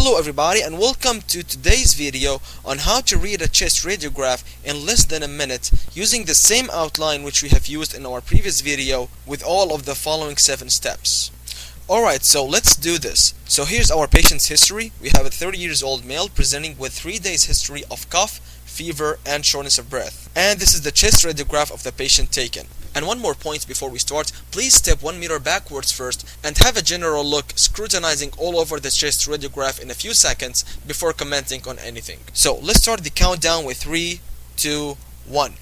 Hello everybody and welcome to today's video on how to read a chest radiograph in less than a minute using the same outline which we have used in our previous video with all of the following 7 steps. Alright, so let's do this. So here's our patient's history. We have a 30 years old male presenting with 3 days history of cough, fever, and shortness of breath. And this is the chest radiograph of the patient taken. And one more point before we start, please step 1 meter backwards first and have a general look, scrutinizing all over the chest radiograph in a few seconds before commenting on anything. So let's start the countdown with 3, 2, 1.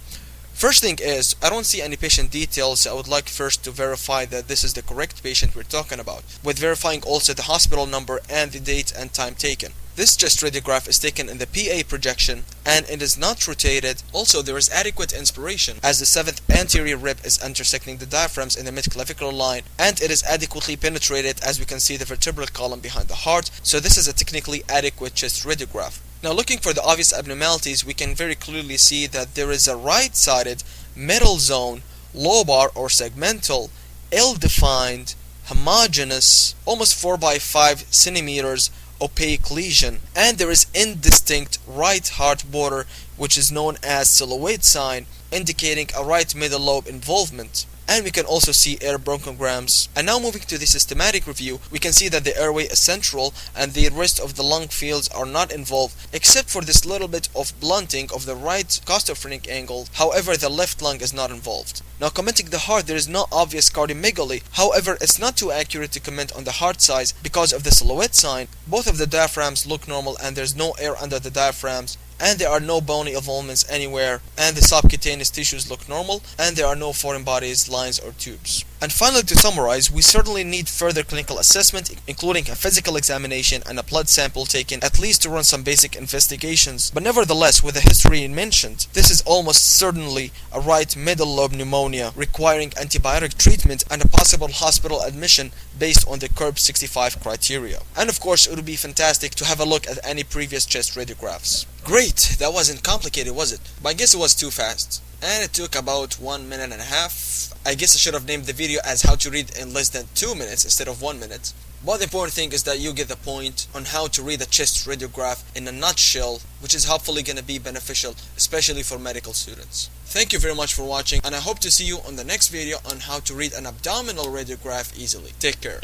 First thing is, I don't see any patient details, so I would like first to verify that this is the correct patient we're talking about, with verifying also the hospital number and the date and time taken. This chest radiograph is taken in the PA projection and it is not rotated. Also, there is adequate inspiration as the 7th anterior rib is intersecting the diaphragms in the midclavicular line, and it is adequately penetrated as we can see the vertebral column behind the heart. So this is a technically adequate chest radiograph. Now, looking for the obvious abnormalities, we can very clearly see that there is a right-sided middle zone, lobar or segmental, ill-defined, homogeneous, almost 4 by 5 centimeters opaque lesion, and there is indistinct right heart border which is known as silhouette sign, indicating a right middle lobe involvement. And we can also see air bronchograms. And now moving to the systematic review, we can see that the airway is central and the rest of the lung fields are not involved, except for this little bit of blunting of the right costophrenic angle. However, the left lung is not involved. Now, commenting the heart, there is no obvious cardiomegaly. However, it's not too accurate to comment on the heart size because of the silhouette sign. Both of the diaphragms look normal and there's no air under the diaphragms, and there are no bony involvements anywhere, and the subcutaneous tissues look normal, and there are no foreign bodies, lines, or tubes. And finally, to summarize, we certainly need further clinical assessment, including a physical examination and a blood sample taken, at least to run some basic investigations. But nevertheless, with the history mentioned, this is almost certainly a right middle lobe pneumonia requiring antibiotic treatment and a possible hospital admission based on the CURB 65 criteria. And of course, it would be fantastic to have a look at any previous chest radiographs. Great, that wasn't complicated, was it? But I guess it was too fast. And it took about 1.5 minutes. I guess I should have named the video as how to read in less than 2 minutes instead of 1 minute. But the important thing is that you get the point on how to read a chest radiograph in a nutshell, which is hopefully going to be beneficial, especially for medical students. Thank you very much for watching, and I hope to see you on the next video on how to read an abdominal radiograph easily. Take care.